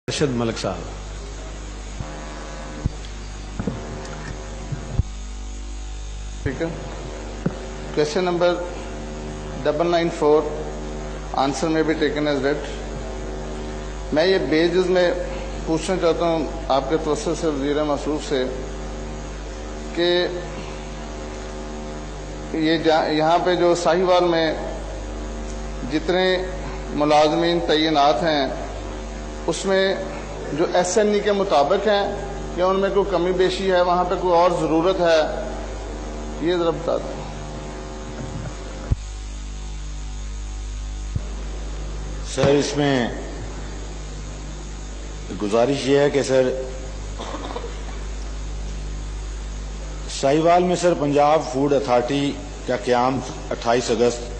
ارشد ملک صاحب. Speaker, question number 994 answer میں بھی ٹیکن ایز ریڈ. میں یہ بیجز میں پوچھنا چاہتا ہوں آپ کے توسط سے وزیر موصوف سے کہ یہاں پہ جو ساہیوال میں جتنے ملازمین تعینات ہیں اس میں جو ایس این ای کے مطابق ہیں یا ان میں کوئی کمی بیشی ہے، وہاں پہ کوئی اور ضرورت ہے، یہ ذرا بتا دیں. سر اس میں گزارش یہ ہے کہ سر ساہیوال میں سر پنجاب فوڈ اتھارٹی کا قیام 28 اگست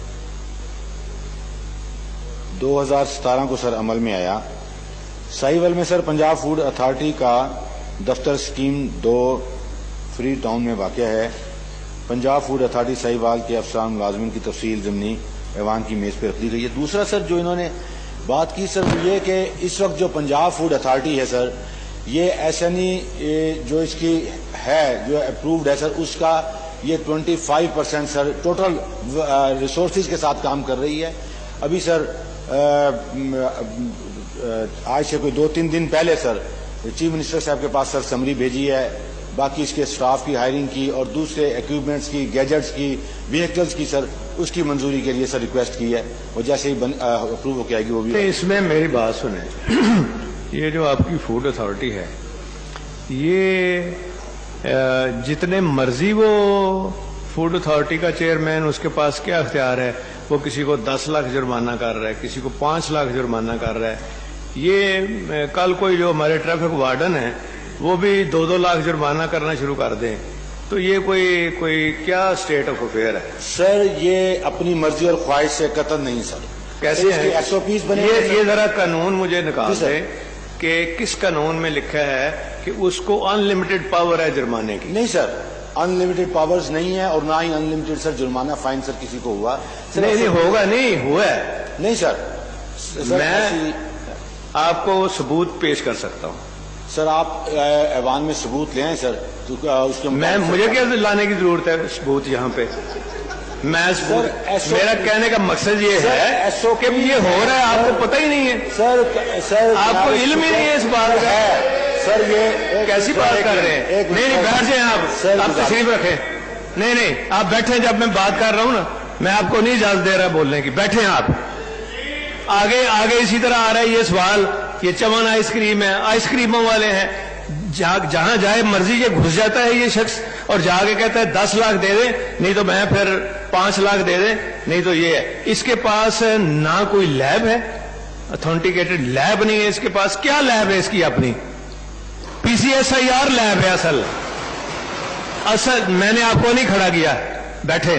2017 کو سر عمل میں آیا. ساہیوال میں سر پنجاب فوڈ اتھارٹی کا دفتر سکیم 2 فری ٹاؤن میں واقع ہے. پنجاب فوڈ اتھارٹی ساہیوال کے افسران ملازمین کی تفصیل ضمنی ایوان کی میز پہ رکھ دی گئی ہے. دوسرا سر جو انہوں نے بات کی سر وہ یہ کہ اس وقت جو پنجاب فوڈ اتھارٹی ہے سر یہ ایس این ای جو اس کی ہے جو اپرووڈ ہے سر اس کا یہ 25% سر ٹوٹل ریسورسز کے ساتھ کام کر رہی ہے. ابھی سر آج سے کوئی 2-3 دن پہلے سر چیف منسٹر صاحب کے پاس سر سمری بھیجی ہے، باقی اس کے سٹاف کی ہائرنگ کی اور دوسرے ایکوپمنٹس کی، گیجٹس کی، وہیکلز کی سر اس کی منظوری کے لیے سر ریکویسٹ کی ہے. وہ جیسے ہی اپروو ہو کے آئے گی وہ بھی. اس میں میری بات سنیں، یہ جو آپ کی فوڈ اتھارٹی ہے یہ جتنے مرضی وہ فوڈ اتھارٹی کا چیئرمین اس کے پاس کیا اختیار ہے، وہ کسی کو 10 لاکھ جرمانہ کر رہا ہے، کسی کو 5 لاکھ جرمانہ کر رہا ہے. یہ کل کوئی جو ہمارے ٹریفک وارڈن ہیں وہ بھی 2-2 لاکھ جرمانہ کرنا شروع کر دیں تو یہ کوئی کیا اسٹیٹ آف افیئر ہے؟ سر یہ اپنی مرضی اور خواہش سے قطع نہیں سر. کیسے ہیں ایس او پیز بنے؟ یہ ذرا قانون مجھے نکال دیں کہ کس قانون میں لکھا ہے کہ اس کو ان لمیٹڈ پاور ہے جرمانے کی. نہیں سر، ان لمیٹڈ پاورز نہیں ہے اور نہ ہی ان لمیٹڈ سر جرمانہ فائن سر کسی کو ہوا. نہیں ہوگا، نہیں ہوا ہے. نہیں سر، میں آپ کو ثبوت پیش کر سکتا ہوں. سر آپ ایوان میں ثبوت لے آئیں سر. اس کے مجھے کیا لانے کی ضرورت ہے ثبوت یہاں پہ؟ میرا کہنے کا مقصد یہ ہے کہ یہ ہو رہا ہے، آپ کو پتہ ہی نہیں ہے سر آپ کو علم ہی نہیں ہے اس بات کا. سر یہ کیسی بات کر رہے ہیں؟ نہیں بیٹھ جائیں آپ تشریف رکھیں. نہیں آپ بیٹھیں، جب میں بات کر رہا ہوں نا میں آپ کو نہیں اجازت دے رہا بولنے کی. بیٹھیں آپ. آگے اسی طرح آ رہا ہے یہ سوال، یہ چمن آئس کریم ہے، آئس کریموں والے ہیں، جہاں جائے مرضی یہ گھس جاتا ہے یہ شخص اور جا کے کہتا ہے 10 لاکھ دے دیں، نہیں تو میں پھر 5 لاکھ دے دیں، نہیں تو یہ ہے. اس کے پاس نہ کوئی لیب ہے، اتھینٹیکیٹڈ لیب نہیں ہے اس کے پاس. کیا لیب ہے اس کی اپنی؟ PCSIR لیب ہے اصل میں نے آپ کو نہیں کھڑا کیا، بیٹھے.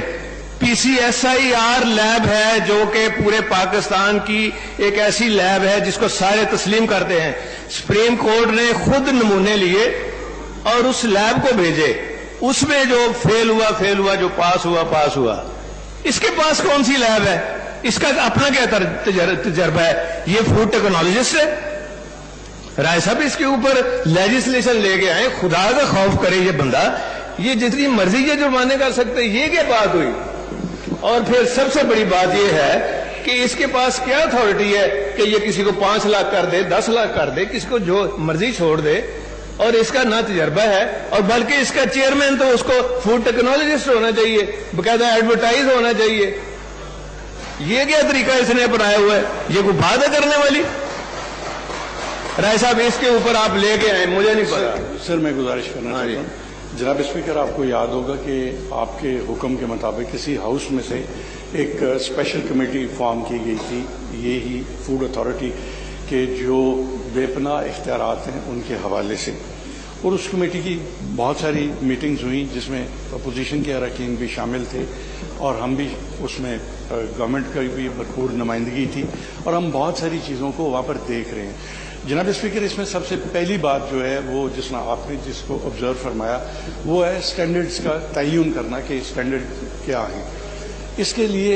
PCSIR لیب ہے جو کہ پورے پاکستان کی ایک ایسی لیب ہے جس کو سارے تسلیم کرتے ہیں. سپریم کورٹ نے خود نمونے لیے اور اس لیب کو بھیجے، اس میں جو فیل ہوا، جو پاس ہوا. اس کے پاس کون سی لیب ہے؟ اس کا اپنا کیا تجربہ ہے؟ یہ فوڈ ٹیکنالوجسٹ ہے. رائے صاحب اس کے اوپر لیجسلیشن لے کے آئے. خدا کا خوف کرے یہ بندہ، یہ جتنی مرضی یہ جرمانے کر سکتے. یہ کیا بات ہوئی؟ اور پھر سب سے بڑی بات یہ ہے کہ اس کے پاس کیا اتھارٹی ہے کہ یہ کسی کو 5 لاکھ کر دے، 10 لاکھ کر دے، کسی کو جو مرضی چھوڑ دے. اور اس کا نہ تجربہ ہے اور بلکہ اس کا چیئرمین تو اس کو فوڈ ٹیکنالوجسٹ ہونا چاہیے، باقاعدہ ایڈورٹائز ہونا چاہیے. یہ کیا طریقہ اس نے اپنایا ہوا ہے؟ یہ کوئی بات ہے کرنے والی؟ رائے صاحب اس کے اوپر آپ لے کے آئیں، مجھے نہیں پتا. سر میں گزارش کرنا چاہتا ہوں جناب اسپیکر، آپ کو یاد ہوگا کہ آپ کے حکم کے مطابق کسی ہاؤس میں سے ایک اسپیشل کمیٹی فارم کی گئی تھی یہی فوڈ اتھارٹی کے جو بے پناہ اختیارات ہیں ان کے حوالے سے، اور اس کمیٹی کی بہت ساری میٹنگز ہوئیں جس میں اپوزیشن کے اراکین بھی شامل تھے اور ہم بھی اس میں گورنمنٹ کا بھی بھرپور نمائندگی تھی اور ہم بہت ساری چیزوں کو وہاں پر دیکھ رہے ہیں. جناب اسپیکر، اس میں سب سے پہلی بات جو ہے وہ آپ نے جس کو آبزرو فرمایا وہ ہے اسٹینڈرڈز کا تعین کرنا کہ اسٹینڈرڈ کیا ہیں. اس کے لیے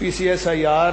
PCSIR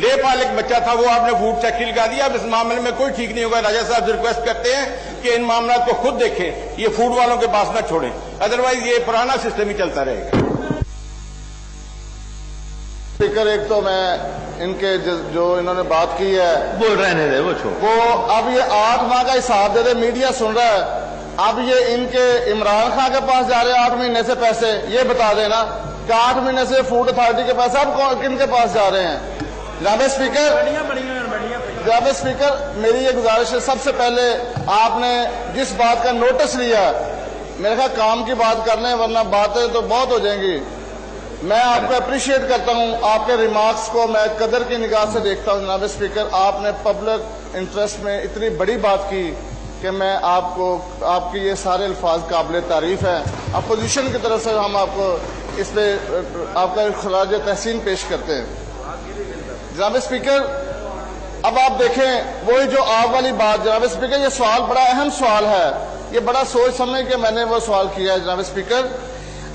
لے پال ایک بچہ تھا وہ آپ نے فوڈ سیکٹری لگا دیا. اب اس معاملے میں کوئی ٹھیک نہیں ہوگا. راجہ صاحب سے ریکویسٹ کرتے ہیں کہ ان معاملات کو خود دیکھیں, یہ فوڈ والوں کے پاس نہ چھوڑیں, ادروائز یہ پرانا سسٹم ہی چلتا رہے گا. اسپیکر, ایک تو میں ان کے جو انہوں نے بات کی ہے بول رہنے دے, وہ چھوڑ. وہ اب یہ 8 ماہ کا حساب دے دے, میڈیا سن رہا ہے. اب یہ ان کے عمران خان کے پاس جا رہے ہیں 8 مہینے سے پیسے, یہ بتا دینا کہ 8 مہینے سے فوڈ اتھارٹی کے پیسے اب کن کے پاس جا رہے ہیں. جناب اسپیکر, میری یہ گزارش ہے, سب سے پہلے آپ نے جس بات کا نوٹس لیا, میرے خیال کام کی بات کر لیں ورنہ باتیں تو بہت ہو جائیں گی. میں آپ کو اپریشیٹ کرتا ہوں, آپ کے ریمارکس کو میں قدر کی نگاہ سے دیکھتا ہوں. جناب اسپیکر, آپ نے پبلک انٹرسٹ میں اتنی بڑی بات کی کہ میں آپ کی یہ سارے الفاظ قابل تعریف ہیں. اپوزیشن کی طرف سے ہم آپ کو اس پہ آپ کا خراج تحسین پیش کرتے ہیں. جناب اسپیکر, اب آپ دیکھیں وہی جو آپ والی بات. جناب اسپیکر, یہ سوال بڑا اہم سوال ہے, یہ بڑا سوچ سمجھ کے میں نے وہ سوال کیا ہے. جناب اسپیکر,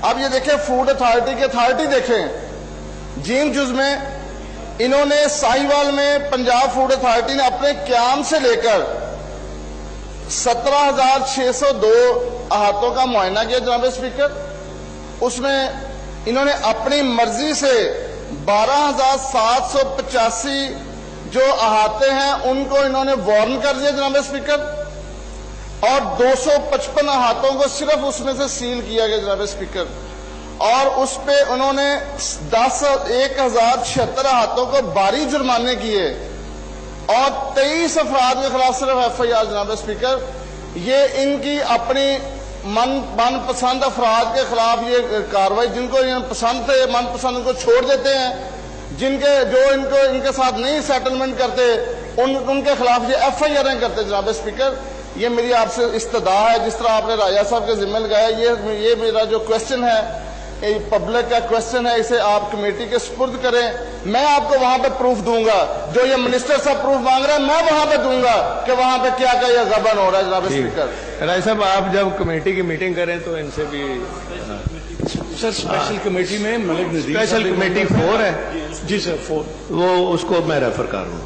اب یہ دیکھیں فوڈ اتھارٹی کی اتھارٹی دیکھیں, جیم جز میں انہوں نے ساہیوال میں پنجاب فوڈ اتھارٹی نے اپنے قیام سے لے کر 17,602 احاطوں کا معائنہ کیا. جناب اسپیکر, اس میں انہوں نے اپنی مرضی سے 12,785 جو احاطے ہیں ان کو انہوں نے وارن کر دیا. جناب اسپیکر, اور 255 احاطوں کو صرف اس میں سے سیل کیا گیا. جناب اسپیکر, اور اس پہ انہوں نے 1,076 احاطوں کو بھاری جرمانے کیے اور 23 افراد کے خلاف صرف FIR. جناب اسپیکر, یہ ان کی اپنی من پسند افراد کے خلاف یہ کاروائی, جن کو پسند تھے من پسند کو چھوڑ دیتے ہیں, جو ان کے ساتھ نہیں سیٹلمنٹ کرتے ان کے خلاف یہ FIR کرتے. جناب اسپیکر, یہ میری آپ سے استدعا ہے, جس طرح آپ نے راجہ صاحب کے ذمہ لگایا, یہ میرا جو کوشچن ہے پبلک کا کوشچن ہے, اسے آپ کمیٹی کے سپرد کریں. میں آپ کو وہاں پہ پروف دوں گا, جو یہ منسٹر صاحب پروف مانگ رہے ہیں میں وہاں پہ دوں گا کہ وہاں پہ کیا کیا یہ غبن ہو رہا ہے. جناب اسپیکر, راج صاحب, آپ جب کمیٹی کی میٹنگ کریں تو ان سے بھی سر اسپیشل کمیٹی میں ملک نذیر اسپیشل کمیٹی 4 ہے جی سر 4 وہ اس کو میں ریفر کر رہا ہوں.